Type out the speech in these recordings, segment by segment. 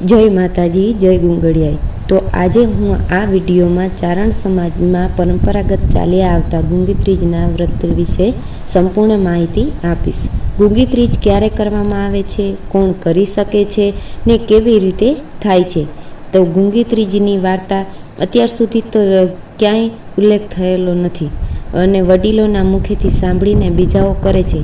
જય માતાજી, જય ગુંગળિયાઈ। તો આજે હું આ વિડીયોમાં ચારણ સમાજમાં પરંપરાગત ચાલ્યા આવતા ગુંગી ત્રીજના વ્રત વિશે સંપૂર્ણ માહિતી આપીશ। ગુંગી ત્રીજ ક્યારે કરવામાં આવે છે, કોણ કરી શકે છે ને કેવી રીતે થાય છે। તો ગુંગી ત્રીજની વાર્તા અત્યાર સુધી તો ક્યાંય ઉલ્લેખ થયેલો નથી અને વડીલોના મુખેથી સાંભળીને બીજાઓ કરે છે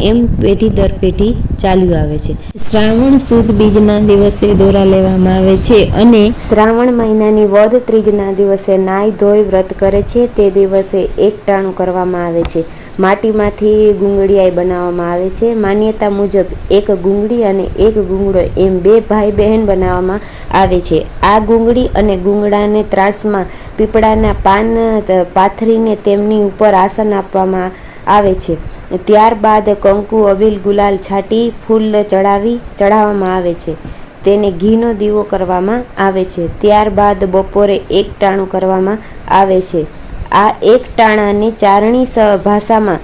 એમ પેઢી દર પેઢી ચાલ્યું આવે છે। શ્રાવણ સુદ બીજના દિવસે દોરા લેવામાં આવે છે અને શ્રાવણ મહિનાની વદ ત્રીજના દિવસે નાઈ ધોઈ વ્રત કરે છે। તે દિવસે એક ટાણું કરવામાં આવે છે। માટીમાંથી ગુંગળિયાઈ બનાવવામાં આવે છે। માન્યતા મુજબ એક ગુંગળી અને એક ગુંગળો એમ બે ભાઈ બહેન બનાવવામાં આવે છે। આ ગુંગળી અને ગુંગળાને ત્રાસમાં પીપળાના પાન પાથરીને તેમની ઉપર આસન આપવામાં આવે છે। ત્યારબાદ કંકુ અબીલ ગુલાલ છાંટી ફૂલ ચડાવવામાં આવે છે। તેને ઘીનો દીવો કરવામાં આવે છે। ત્યારબાદ બપોરે એક ટાણું કરવામાં આવે છે। આ એક ટાણાને ચારણી ભાષામાં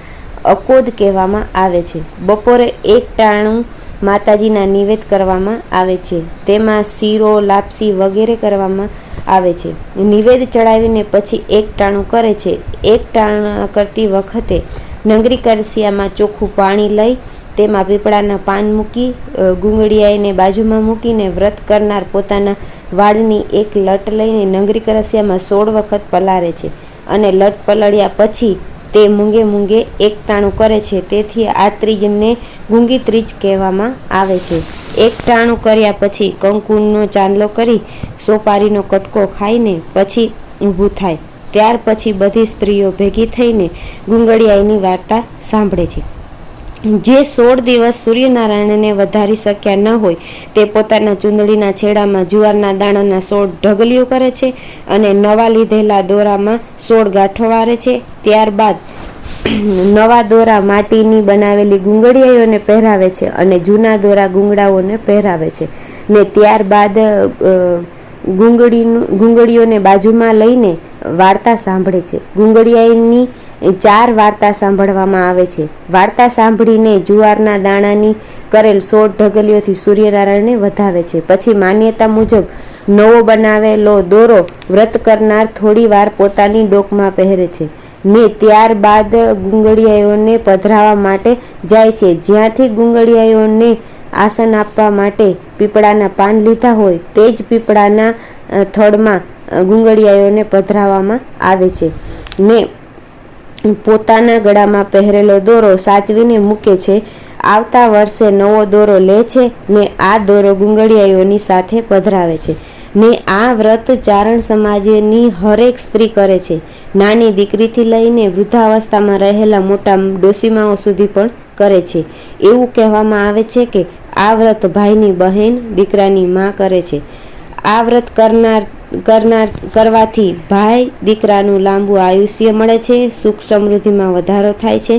અકોદ કહેવામાં આવે છે। બપોરે એક ટાણું માતાજીના નિવેદ કરવામાં આવે છે। તેમાં શીરો લાપસી વગેરે કરવામાં આવે છે। નિવેદ ચડાવીને પછી એક ટાણું કરે છે। એક ટાણા કરતી વખતે નંગરી કરશિયામાં ચોખ્ખું પાણી લઈ તેમાં પીપળાના પાન મૂકી ગુંગળિયાઈને બાજુમાં મૂકીને વ્રત કરનાર પોતાના વાળની એક લટ લઈને નંગરી કરશિયામાં 16 વખત પલાળે છે અને લટ પલળ્યા પછી તે મૂંગે મૂંગે એક ટાણું કરે છે। તેથી આ ત્રીજને ગુંગી ત્રીજ કહેવામાં આવે છે। એક ટાણું કર્યા પછી કંકુનો ચાંદલો કરી સોપારીનો કટકો ખાઈને પછી ઊભું થાય। ત્યાર પછી બધી સ્ત્રીઓ ભેગી થઈને ગુંગળિયાઈની વાર્તા સાંભળે છે। જે 16 દિવસ સૂર્યનારાયણને વધારી શક્યા ન હોય તે પોતાના ચૂંદડીના છેડામાં જુવારના દાણાના 16 ઢગલીઓ કરે છે અને નવા લીધેલા દોરામાં 16 ગાંઠો વારે છે। ત્યારબાદ નવા દોરા માટીની બનાવેલી ગુંગળિયાઈઓને પહેરાવે છે અને જૂના દોરા ગુંગળાઓને પહેરાવે છે ને ત્યારબાદ ગુંગળીઓને બાજુમાં લઈને વાર્તા સાંભળે છે। ગુંગળિયાઈની 4 વાર્તા સાંભળવામાં આવે છે। વાર્તા સાંભળીને જુવારના દાણાની કરેલ 16 ઢગલીઓથી સૂર્યનારાયણને વધાવે છે। પછી માન્યતા મુજબ નવો બનાવેલો દોરો વ્રત કરનાર થોડી વાર પોતાની ડોકમાં પહેરે છે ને ત્યારબાદ ગુંગળિયાઈઓને પધરાવવા માટે જાય છે। જ્યાંથી ગુંગળિયાઈઓને આસન આપવા માટે પીપળાના પાન લીધા હોય તે જ પીપળાના થડમાં ગુંગળિયાઈઓને પધરાવવામાં આવે છે ને પોતાના ગળામાં પહેરેલો દોરો સાચવીને મૂકે છે। આવતા વર્ષે નવો દોરો લે છે ને આ દોરો ગુંગળિયાઈઓની સાથે પધરાવે છે ને આ વ્રત ચારણ સમાજની હરેક સ્ત્રી કરે છે। નાની દીકરીથી લઈને વૃદ્ધાવસ્થામાં રહેલા મોટા ડોસીમાઓ સુધી પણ કરે છે। એવું કહેવામાં આવે છે કે આ વ્રત ભાઈની બહેન દીકરાની માં કરે છે। આ વ્રત કરવાથી ભાઈ દીકરાનું લાંબુ આયુષ્ય મળે છે, સુખ સમૃદ્ધિમાં વધારો થાય છે।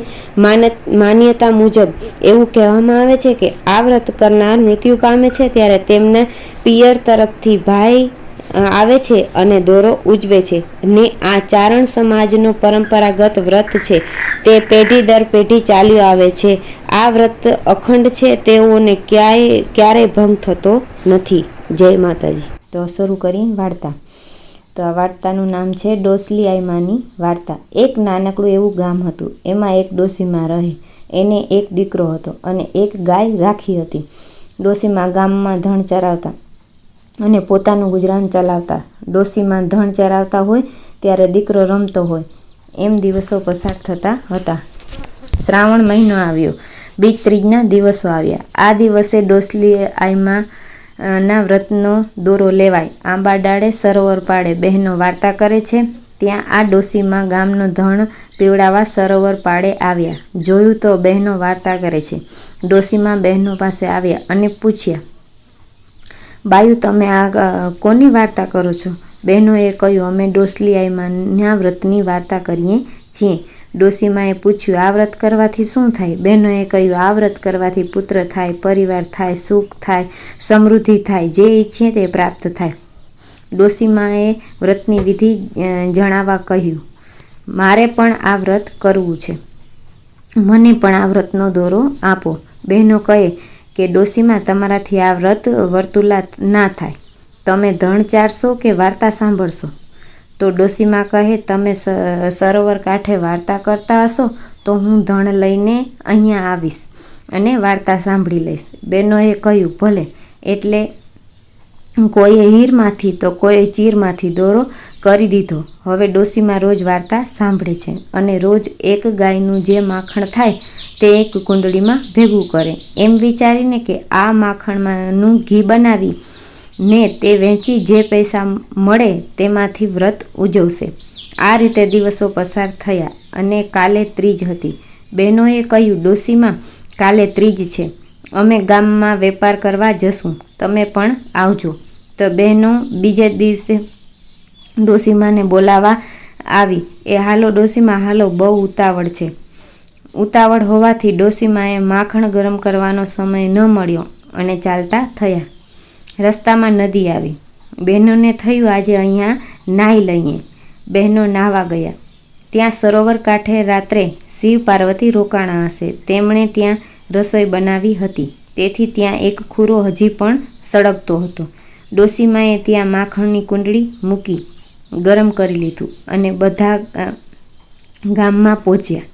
માન્યતા મુજબ એવું કહેવામાં આવે છે કે આ વ્રત કરનાર મૃત્યુ પામે છે ત્યારે તેમના પિયર તરફથી ભાઈ આવે છે અને દોરો ઉજવે છે ને આ ચારણ સમાજનો પરંપરાગત વ્રત છે। તે પેઢી દર પેઢી ચાલ્યું આવે છે। આ વ્રત અખંડ છે, તેઓને ક્યારેય ભંગ થતો નથી। જય માતાજી। તો શરૂ કરી વાર્તા। તો આ વાર્તાનું નામ છે ડોસલી આઈમાની વાર્તા। એક નાનકડું એવું ગામ હતું। એમાં એક ડોસીમાં રહે। એને એક દીકરો હતો અને એક ગાય રાખી હતી। ડોસીમાં ગામમાં ધણ ચરાવતા અને પોતાનું ગુજરાન ચલાવતા। ડોસીમાં ધણ ચરાવતા હોય ત્યારે દીકરો રમતો હોય એમ દિવસો પસાર થતા હતા। શ્રાવણ મહિનો આવ્યો, બીજ ત્રીજના દિવસો આવ્યા। આ દિવસે ડોસલી આઈમાં ના વ્રતનો દોરો લેવાય। આંબા ડાળે સરોવર પાડે બહેનો વાર્તા કરે છે। ત્યાં આ ડોસીમાં ગામનો ધણ પીવડાવવા સરોવર પાડે આવ્યા। જોયું તો બહેનો વાર્તા કરે છે। ડોસીમાં બહેનો પાસે આવ્યા અને પૂછ્યા, બાયું તમે આ કોની વાર્તા કરો છો? બહેનોએ કહ્યું, અમે ડોસલી આઈમાના વ્રતની વાર્તા કરીએ છીએ। ડોસીમાએ પૂછ્યું, આ વ્રત કરવાથી શું થાય? બહેનોએ કહ્યું, આ વ્રત કરવાથી પુત્ર થાય, પરિવાર થાય, સુખ થાય, સમૃદ્ધિ થાય, જે ઈચ્છે તે પ્રાપ્ત થાય। ડોસીમાએ વ્રતની વિધિ જણાવવા કહ્યું, મારે પણ આ વ્રત કરવું છે, મને પણ આ વ્રતનો દોરો આપો। બહેનો કહે કે ડોશીમાં તમારાથી આ વ્રત વર્તુલા ના થાય, તમે ધણ ચારશો કે વાર્તા સાંભળશો? તો ડોશીમાં કહે, તમે સરોવર કાંઠે વાર્તા કરતા હશો તો હું ધણ લઈને અહીંયા આવીશ અને વાર્તા સાંભળી લઈશ. બહેનોએ કહ્યું, ભલે. એટલે કોઈએ હીરમાંથી તો કોઈએ ચીરમાંથી દોરો કરી દીધો. હવે ડોશીમાં રોજ વાર્તા સાંભળે છે અને રોજ એક ગાયનું જે માખણ થાય તે એક કુંડળીમાં ભેગું કરે, એમ વિચારીને કે આ માખણનું ઘી બનાવી ને તે વેચી જે પૈસા મળે તેમાંથી વ્રત ઉજવશે. આ રીતે દિવસો પસાર થયા અને કાલે ત્રીજ હતી. બહેનોએ કહ્યું, ડોશીમાં કાલે ત્રીજ છે, અમે ગામમાં વેપાર કરવા જશું, તમે પણ આવજો. તો બહેનો બીજે દિવસે ડોશીમાને બોલાવા આવી. એ હાલો ડોશીમા હાલો, બહુ ઉતાવળ છે. ઉતાવળ હોવાથી ડોશીમાએ માખણ ગરમ કરવાનો સમય ન મળ્યો અને ચાલતા થયા. રસ્તામાં નદી આવી. બહેનોને થયું, આજે અહીંયા નાહી લઈએ. બહેનો નાહવા ગયા. ત્યાં સરોવર કાંઠે રાત્રે શિવ પાર્વતી રોકાણા હશે. તેમણે ત્યાં રસોઈ બનાવી હતી, તેથી ત્યાં એક ખૂરો હજી પણ સળગતો હતો. ડોશીમાએ ત્યાં માખણની કુંડળી મૂકી, ગરમ કરી લીધું અને બધા ગામમાં પહોંચ્યા.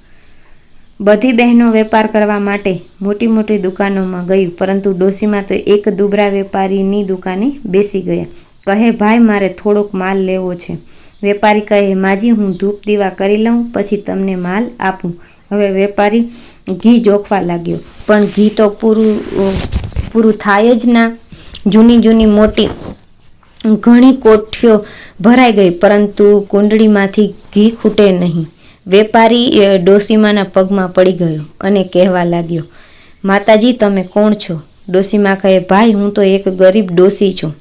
બધી બહેનો વેપાર કરવા માટે મોટી મોટી દુકાનોમાં ગઈ, પરંતુ ડોશીમા તો એક દુબળા વેપારીની દુકાને બેસી ગયા. કહે, ભાઈ, મારે થોડોક માલ લેવો છે. વેપારી કહે, માજી, હું ધૂપ દીવા કરી લઉં, પછી તમને માલ આપું. હવે વેપારી ઘી જોખવા લાગ્યો, પણ ઘી તો પૂરું થાય જ ના. જૂની જૂની મોટી ઘણી કોઠીઓ ભરાઈ ગઈ, પરંતુ કુંડળીમાંથી ઘી ખૂટે નહીં. વેપારી ડોશીમાના પગમાં પડી ગયો અને કહેવા લાગ્યો, માતાજી, તમે કોણ છો? ડોશીમા કહે, ભાઈ, હું તો એક ગરીબ ડોશી છું.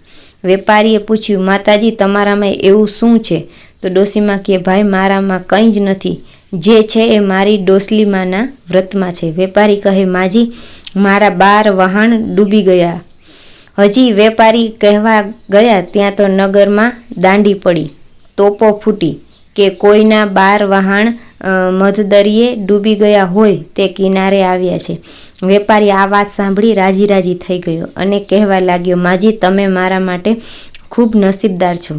વેપારીએ પૂછ્યું, માતાજી, તમારામાં એવું શું છે? તો ડોશીમા કહે, ભાઈ, મારામાં કંઈ જ નથી, જે છે એ મારી ડોશલીમાના વ્રતમાં છે. વેપારી કહે, માજી, મારા 12 વહાણ ડૂબી ગયા. હજી વેપારી કહેવા ગયા ત્યાં તો નગરમાં દાંડી પડી, તોપો ફૂટી કે કોઈના 12 વહાણ મધદરિયે ડૂબી ગયા હોય તે કિનારે આવ્યા છે. વેપારી આ વાત સાંભળી રાજી રાજી થઈ ગયો અને કહેવા લાગ્યો, માજી, તમે મારા માટે ખૂબ નસીબદાર છો.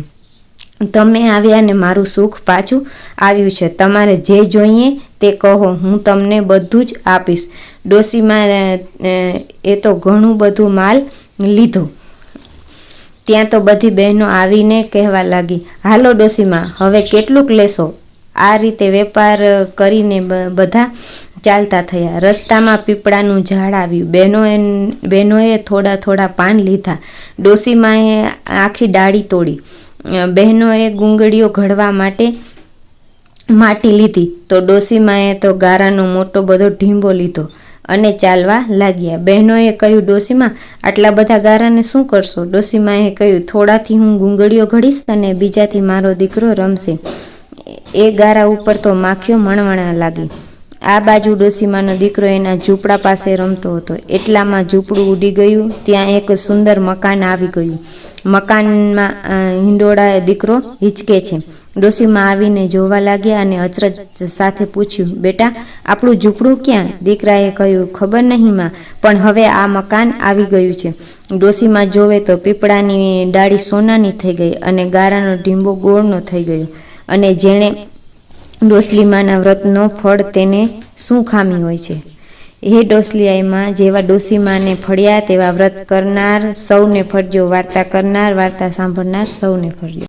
તમે આવ્યા ને મારું સુખ પાછું આવ્યું છે. તમારે જે જોઈએ તે કહો, હું તમને બધું જ આપીશ. ડોશીમાં એ તો ઘણું બધું માલ લીધો. ત્યાં તો બધી બહેનો આવીને કહેવા લાગી, હાલો ડોશીમાં, હવે કેટલુંક લેશો? આ રીતે વેપાર કરીને બધા ચાલતા થયા. રસ્તામાં પીપળાનું ઝાડ આવ્યું. બહેનોએ થોડા થોડા પાન લીધા. ડોશીમાએ આખી ડાળી તોડી. બહેનોએ ગુંગળીઓ ઘડવા માટે માટી લીધી, તો ડોશીમાએ તો ગારાનો મોટો બધો ઢીંબો લીધો અને ચાલવા લાગ્યા. બહેનોએ કહ્યું, ડોશીમા, આટલા બધા ગારાને શું કરશો? ડોશીમાએ કહ્યું, થોડાથી હું ગુંગળીઓ ઘડીશ અને બીજાથી મારો દીકરો રમશે. એ ગારા ઉપર તો માખીઓ મણમણા લાગી. આ બાજુ ડોશીમાનો દીકરો એના ઝૂંપડા પાસે રમતો હતો. એટલામાં ઝૂંપડું ઉડી ગયું. ત્યાં એક સુંદર મકાન આવી ગયું. મકાનમાં હિંડોળા દીકરો હિંચકે છે. ડોશીમા આવીને જોવા લાગ્યા અને અચરજ સાથે પૂછ્યું, બેટા, આપણું ઝૂંપડું ક્યાં? દીકરાએ કહ્યું, ખબર નહીં માં, પણ હવે આ મકાન આવી ગયું છે. ડોશીમા જોવે તો પીપળાની ડાળી સોનાની થઈ ગઈ અને ગારાનો ઢીંબો ગોળનો થઈ ગયો. અને જેણે ડોશલીમાના વ્રતનો ફળ તેને શું ખામી હોય છે? હે ડોશલીમાં, જેવા ડોશીમાને ફળ્યા તેવા વ્રત કરનાર સૌને ફળજો. વાર્તા કરનાર, વાર્તા સાંભળનાર સૌને ફળજો.